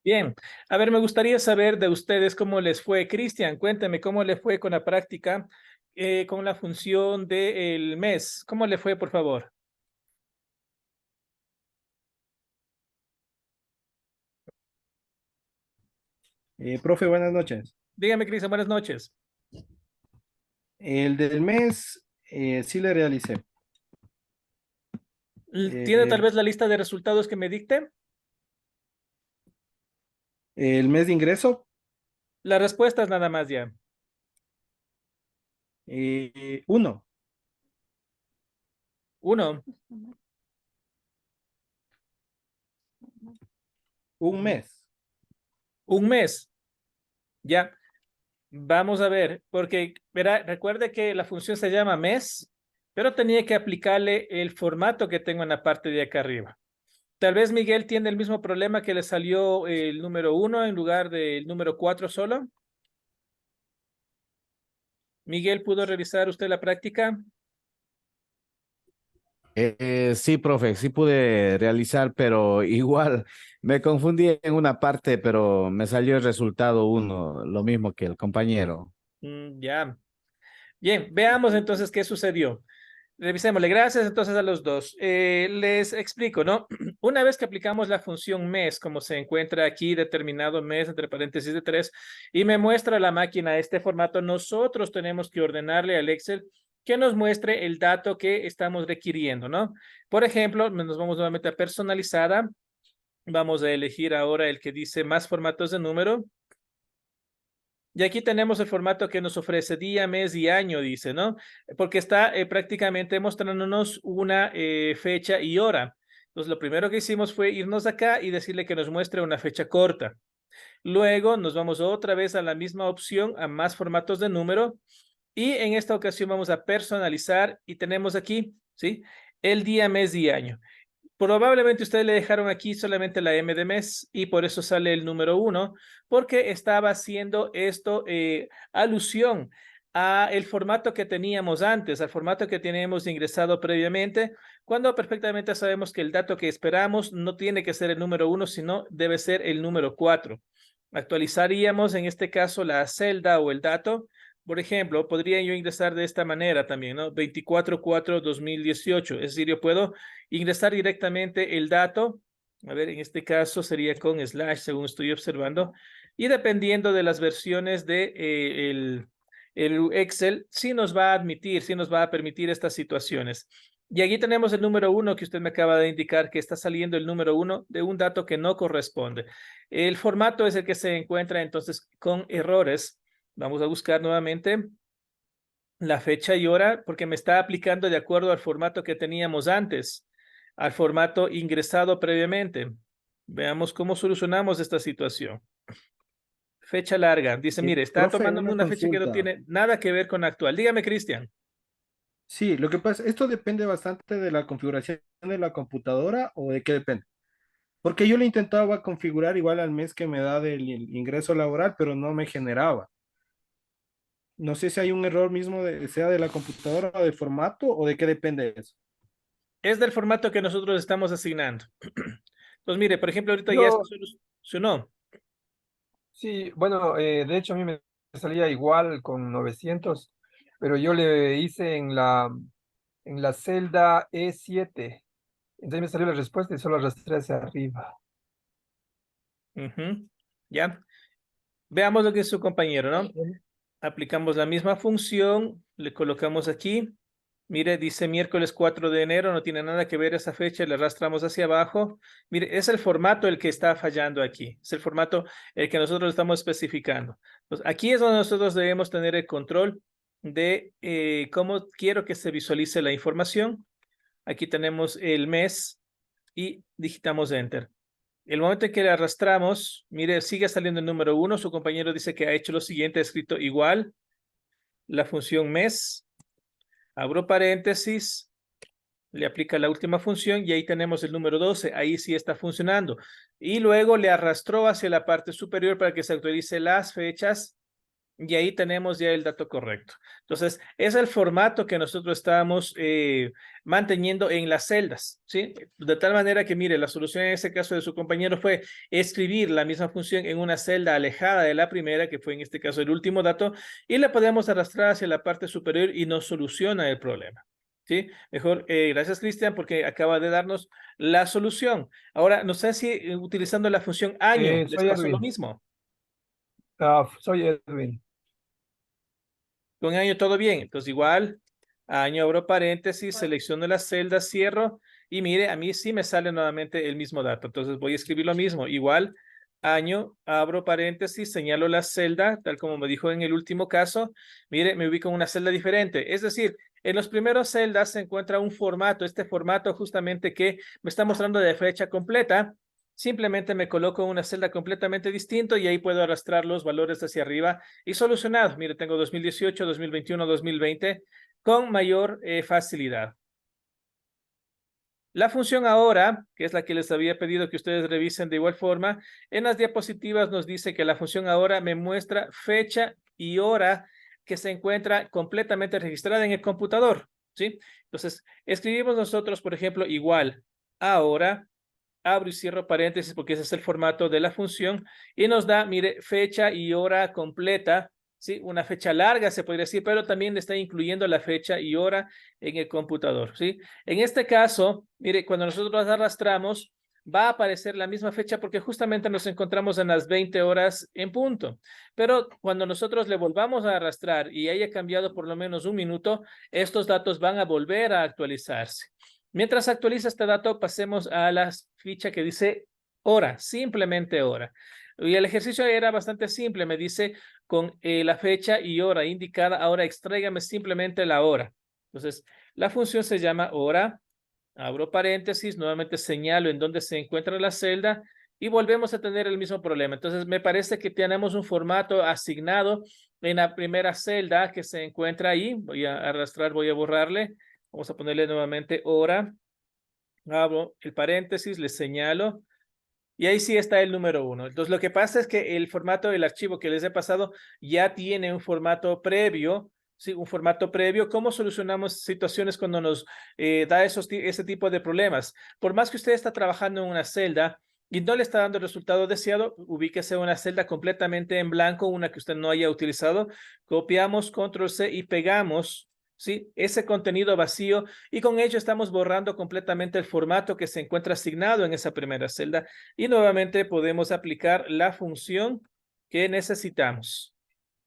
Bien, a ver, me gustaría saber de ustedes cómo les fue. Cristian, cuénteme cómo le fue con la práctica, con la función del mes. ¿Cómo le fue, por favor? Profe, buenas noches. Dígame, Cristian, buenas noches. El del mes sí le realicé. ¿Tiene tal Eh, vez la lista de resultados que me dicte? el mes de ingreso, Las respuestas nada más ya. uno, Uno, un mes. un mes, ya. Vamos a ver, porque verá, recuerde que la función se llama mes, pero tenía que aplicarle el formato que tengo en la parte de acá arriba. Tal vez Miguel tiene el mismo problema que le salió el número uno en lugar del número cuatro solo. Miguel, ¿pudo revisar usted la práctica? Sí, profe, sí pude realizar, pero igual me confundí en una parte, pero me salió el resultado uno, lo mismo que el compañero. Ya. Bien, veamos entonces qué sucedió. Revisémosle. Gracias entonces a los dos. Les explico, ¿no? Una vez que aplicamos la función mes, como se encuentra aquí, determinado mes, entre paréntesis de 3, y me muestra la máquina este formato, nosotros tenemos que ordenarle al Excel que nos muestre el dato que estamos requiriendo, ¿no? Por ejemplo, nos vamos nuevamente a personalizada. Vamos a elegir ahora el que dice más formatos de número. Y aquí tenemos el formato que nos ofrece día, mes y año, dice, ¿no? Porque está prácticamente mostrándonos una fecha y hora. Entonces, lo primero que hicimos fue irnos acá y decirle que nos muestre una fecha corta. Luego nos vamos otra vez a la misma opción, a más formatos de número. Y en esta ocasión vamos a personalizar y tenemos aquí, ¿sí? El día, mes y año. Probablemente ustedes le dejaron aquí solamente la M de mes y por eso sale el número uno, porque estaba haciendo esto alusión a el formato que teníamos antes, al formato que teníamos ingresado previamente, cuando perfectamente sabemos que el dato que esperamos no tiene que ser el número uno, sino debe ser el número cuatro. Actualizaríamos en este caso la celda o el dato. Por ejemplo, podría yo ingresar de esta manera también, ¿no? 24/4/2018. Es decir, yo puedo ingresar directamente el dato. A ver, en este caso sería con slash, según estoy observando. Y dependiendo de las versiones de el Excel, sí nos va a admitir, sí nos va a permitir estas situaciones. Y aquí tenemos el número uno que usted me acaba de indicar que está saliendo el número uno de un dato que no corresponde. El formato es el que se encuentra entonces con errores. Vamos a buscar nuevamente la fecha y hora porque me está aplicando de acuerdo al formato que teníamos antes, al formato ingresado previamente. Veamos cómo solucionamos esta situación. Fecha larga. Dice, mire, está Profe, tomándome una una fecha que no consulta. tiene nada que ver con la actual. Dígame, Cristian. Sí, lo que pasa, esto depende bastante de la configuración de la computadora o de qué depende. Porque yo le intentaba configurar igual al mes que me da del ingreso laboral, pero no me generaba. No sé si hay un error mismo, sea de la computadora o de formato o de qué depende eso. Es del formato que nosotros estamos asignando. Entonces, mire, por ejemplo, ahorita ya se Yo, solucionó. sí, bueno, de hecho a mí me salía igual con 900, pero yo le hice en la celda E7. Entonces me salió la respuesta y solo arrastré hacia arriba. Ujú. Ya. Veamos lo que es su compañero, ¿no? Bueno, Aplicamos la misma función, le colocamos aquí. Mire, dice miércoles 4 de enero, no tiene nada que ver esa fecha, le arrastramos hacia abajo. Mire, es el formato el que está fallando aquí, es el formato el que nosotros estamos especificando. Pues aquí es donde nosotros debemos tener el control de cómo quiero que se visualice la información. Aquí tenemos el mes y digitamos Enter. El momento en que le arrastramos, mire, sigue saliendo el número uno. Su compañero dice que ha hecho lo siguiente, ha escrito igual la función mes, abro paréntesis, le aplica la última función y ahí tenemos el número 12. Ahí sí está funcionando. Y luego le arrastró hacia la parte superior para que se actualice las fechas y ahí tenemos ya el dato correcto. Entonces, es el formato que nosotros estamos manteniendo en las celdas, ¿sí? De tal manera que, mire, la solución en ese caso de su compañero fue escribir la misma función en una celda alejada de la primera, que fue en este caso el último dato, y la podemos arrastrar hacia la parte superior y nos soluciona el problema. ¿Sí? Mejor, gracias Cristian, porque acaba de darnos la solución. Ahora, no sé si utilizando la función año les Soy pasó lo Edwin. mismo. Soy Edwin. Con año todo bien. Entonces igual, año abro paréntesis, selecciono las celdas, cierro y mire, a mí sí me sale nuevamente el mismo dato. Entonces voy a escribir lo mismo. Igual, año, abro paréntesis, señalo la celda, tal como me dijo en el último caso. Mire, me ubico en una celda diferente. Es decir, en los primeros celdas se encuentra un formato, este formato justamente que me está mostrando de fecha completa. Simplemente me coloco en una celda completamente distinta y ahí puedo arrastrar los valores hacia arriba y solucionado. Mire, tengo 2018, 2021, 2020 con mayor facilidad. La función ahora, que es la que les había pedido que ustedes revisen de igual forma, en las diapositivas nos dice que la función ahora me muestra fecha y hora que se encuentra completamente registrada en el computador, ¿sí? Entonces, escribimos nosotros, por ejemplo, igual, ahora, abro y cierro paréntesis porque ese es el formato de la función y nos da, mire, fecha y hora completa, ¿sí? Una fecha larga se podría decir, pero también está incluyendo la fecha y hora en el computador, ¿sí? En este caso, mire, cuando nosotros arrastramos, va a aparecer la misma fecha porque justamente nos encontramos en las 20 horas en punto. Pero cuando nosotros le volvamos a arrastrar y haya cambiado por lo menos un minuto, estos datos van a volver a actualizarse. Mientras actualiza este dato, pasemos a la ficha que dice hora, simplemente hora. Y el ejercicio era bastante simple, me dice con la fecha y hora indicada, ahora extráigame simplemente la hora. Entonces, la función se llama hora, abro paréntesis, nuevamente señalo en dónde se encuentra la celda y volvemos a tener el mismo problema. Entonces, me parece que tenemos un formato asignado en la primera celda que se encuentra ahí. Voy a arrastrar, voy a borrarle. Vamos a ponerle nuevamente hora. Abro el paréntesis, le señalo. Y ahí sí está el número 1. Entonces, lo que pasa es que el formato del archivo que les he pasado ya tiene un formato previo. Sí, un formato previo. ¿Cómo solucionamos situaciones cuando nos da ese tipo de problemas? Por más que usted está trabajando en una celda y no le está dando el resultado deseado, ubíquese en una celda completamente en blanco, una que usted no haya utilizado. Copiamos, control C y pegamos, ¿sí? Ese contenido vacío y con ello estamos borrando completamente el formato que se encuentra asignado en esa primera celda y nuevamente podemos aplicar la función que necesitamos.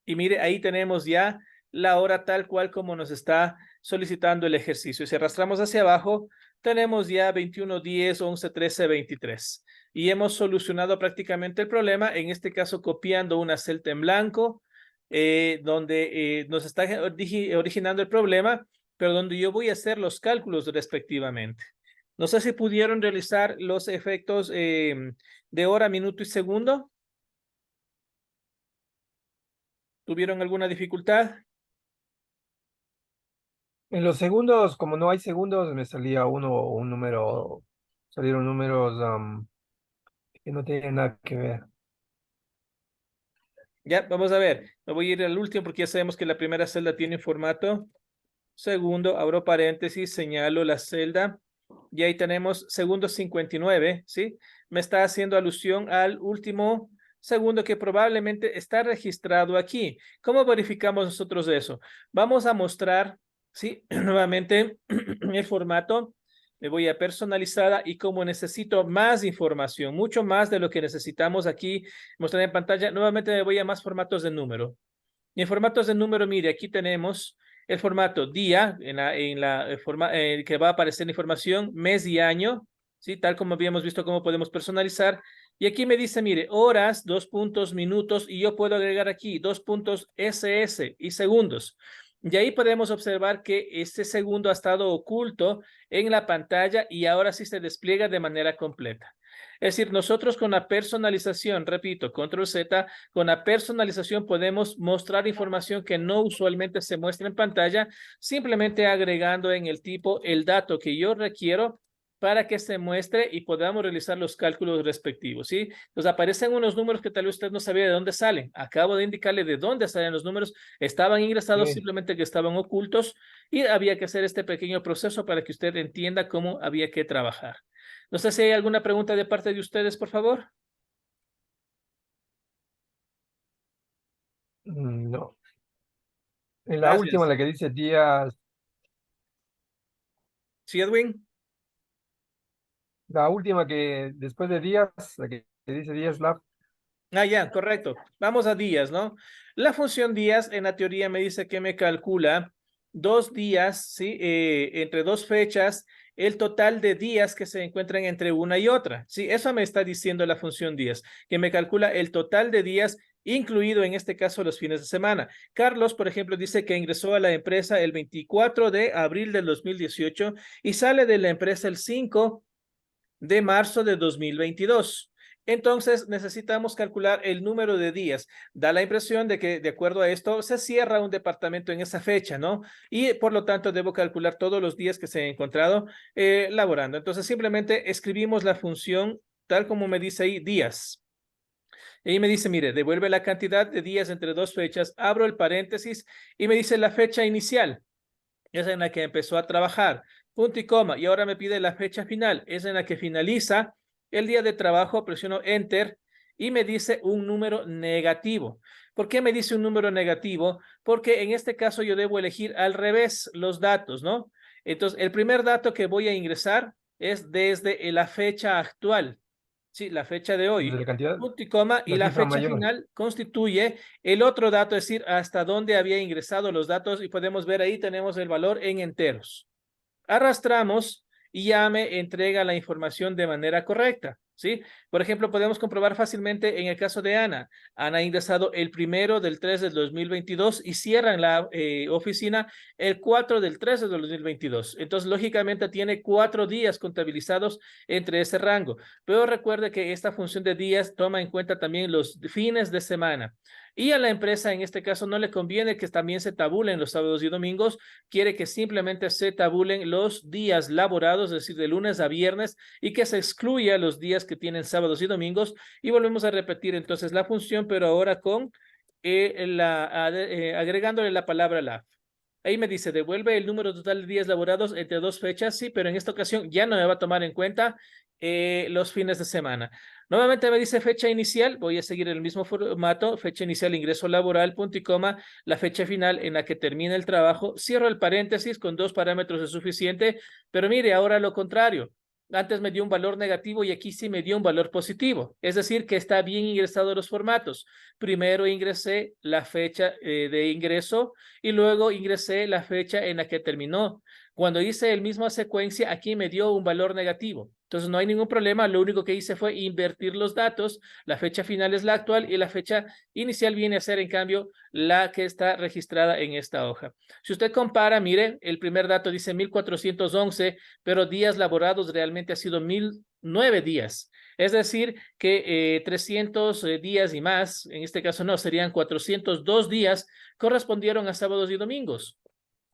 Y mire, ahí tenemos ya la hora tal cual como nos está solicitando el ejercicio. Si arrastramos hacia abajo, tenemos ya 21, 10, 11, 13, 23. Y hemos solucionado prácticamente el problema, en este caso copiando una celda en blanco, donde nos está originando el problema, pero donde yo voy a hacer los cálculos respectivamente. No sé si pudieron realizar los efectos de hora, minuto y segundo. ¿Tuvieron alguna dificultad? En los segundos, como no hay segundos, me salía un número, salieron números que no tienen nada que ver. Ya, vamos a ver. Me voy a ir al último porque ya sabemos que la primera celda tiene formato. Segundo, abro paréntesis, señalo la celda. Y ahí tenemos segundo 59, ¿sí? Me está haciendo alusión al último segundo que probablemente está registrado aquí. ¿Cómo verificamos nosotros eso? Vamos a mostrar, ¿sí? Nuevamente el formato. Me voy a personalizada y como necesito más información, mucho más de lo que necesitamos aquí mostrar en pantalla, nuevamente me voy a más formatos de número. Y en formatos de número, mire, aquí tenemos el formato día, que va a aparecer la información, mes y año, ¿sí? Tal como habíamos visto cómo podemos personalizar. Y aquí me dice, mire, horas, 2 puntos, minutos, y yo puedo agregar aquí 2 puntos SS y segundos. Y ahí podemos observar que este segundo ha estado oculto en la pantalla y ahora sí se despliega de manera completa. Es decir, nosotros con la personalización, repito, control Z, con la personalización podemos mostrar información que no usualmente se muestra en pantalla, simplemente agregando en el tipo el dato que yo requiero para que se muestre y podamos realizar los cálculos respectivos, ¿sí? Entonces aparecen unos números que tal vez usted no sabía de dónde salen. Acabo de indicarle de dónde salen los números. Estaban ingresados, Ok. simplemente que estaban ocultos y había que hacer este pequeño proceso para que usted entienda cómo había que trabajar. No sé si hay alguna pregunta de parte de ustedes, por favor. No. En la última, Gracias. la que dice días, ¿Sí, Edwin? la última que después de días, la que dice días lab. Ah, ya, correcto. Vamos a días, ¿no? La función días en la teoría me dice que me calcula 2 días, ¿sí? Entre dos fechas, el total de días que se encuentran entre una y otra. Sí, eso me está diciendo la función días, que me calcula el total de días, incluido en este caso los fines de semana. Carlos, por ejemplo, dice que ingresó a la empresa el 24 de abril del 2018 y sale de la empresa el 5 de marzo de 2022. Entonces necesitamos calcular el número de días. Da la impresión de que de acuerdo a esto se cierra un departamento en esa fecha, ¿no? Y por lo tanto debo calcular todos los días que se ha encontrado laborando. Entonces simplemente escribimos la función tal como me dice ahí, días. Y me dice, mire, devuelve la cantidad de días entre dos fechas, abro el paréntesis y me dice la fecha inicial es en la que empezó a trabajar, punto y coma, y ahora me pide la fecha final, es en la que finaliza el día de trabajo, presiono Enter y me dice un número negativo. ¿Por qué me dice un número negativo? Porque en este caso yo debo elegir al revés los datos, ¿no? Entonces, el primer dato que voy a ingresar es desde la fecha actual, sí, la fecha de Desde hoy, la cantidad, punto y coma, y la la cifra fecha mayor. final constituye el otro dato, es decir, hasta dónde había ingresado los datos y podemos ver ahí tenemos el valor en enteros. Arrastramos y ya me entrega la información de manera correcta, ¿sí? Por ejemplo, podemos comprobar fácilmente en el caso de Ana. Ana ha ingresado el 1 del 3 del 2022 y cierra en la oficina el 4 del 3 del 2022. Entonces, lógicamente, tiene 4 días contabilizados entre ese rango. Pero recuerde que esta función de días toma en cuenta también los fines de semana. Y a la empresa, en este caso, no le conviene que también se tabulen los sábados y domingos, quiere que simplemente se tabulen los días laborados, es decir, de lunes a viernes, y que se excluya los días que tienen sábados y domingos. Y volvemos a repetir entonces la función, pero ahora con agregándole la palabra la. Ahí me dice, devuelve el número total de días laborados entre dos fechas, sí, pero en esta ocasión ya no me va a tomar en cuenta los fines de semana. Nuevamente me dice fecha inicial, voy a seguir el mismo formato, fecha inicial, ingreso laboral, punto y coma, la fecha final en la que termina el trabajo, cierro el paréntesis, con 2 parámetros es suficiente, pero mire, ahora lo contrario. Antes me dio un valor negativo y aquí sí me dio un valor positivo. Es decir, que está bien ingresado los formatos. Primero ingresé la fecha de ingreso y luego ingresé la fecha en la que terminó. Cuando hice el misma secuencia, aquí me dio un valor negativo. Entonces no hay ningún problema, lo único que hice fue invertir los datos, la fecha final es la actual y la fecha inicial viene a ser en cambio la que está registrada en esta hoja. Si usted compara, mire, el primer dato dice 1411, pero días laborados realmente ha sido 1009 días. Es decir, que 300 días y más, en este caso no, serían 402 días, correspondieron a sábados y domingos.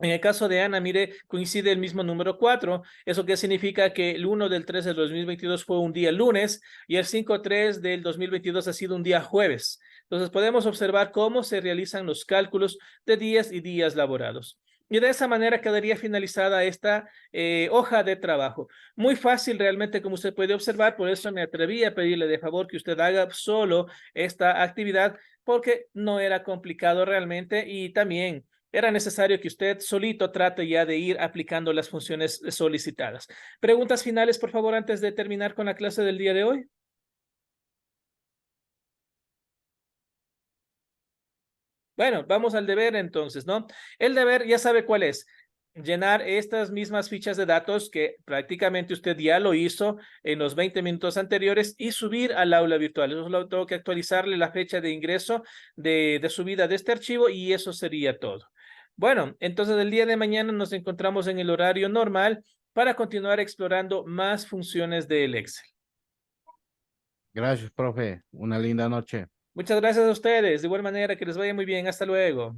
En el caso de Ana, mire, coincide el mismo número 4. ¿Eso qué significa? Que el 1 del 3 del 2022 fue un día lunes y el 5-3 del 2022 ha sido un día jueves. Entonces podemos observar cómo se realizan los cálculos de días y días laborados. Y de esa manera quedaría finalizada esta hoja de trabajo. Muy fácil realmente, como usted puede observar, por eso me atreví a pedirle de favor que usted haga solo esta actividad, porque no era complicado realmente y también era necesario que usted solito trate ya de ir aplicando las funciones solicitadas. ¿Preguntas finales, por favor, antes de terminar con la clase del día de hoy? Bueno, vamos al deber entonces, ¿no? El deber ya sabe cuál es. Llenar estas mismas fichas de datos que prácticamente usted ya lo hizo en los 20 minutos anteriores y subir al aula virtual. Yo solo tengo que actualizarle la fecha de ingreso de subida de este archivo y eso sería todo. Bueno, entonces el día de mañana nos encontramos en el horario normal para continuar explorando más funciones del Excel. Gracias, profe. Una linda noche. Muchas gracias a ustedes. De igual manera, que les vaya muy bien. Hasta luego.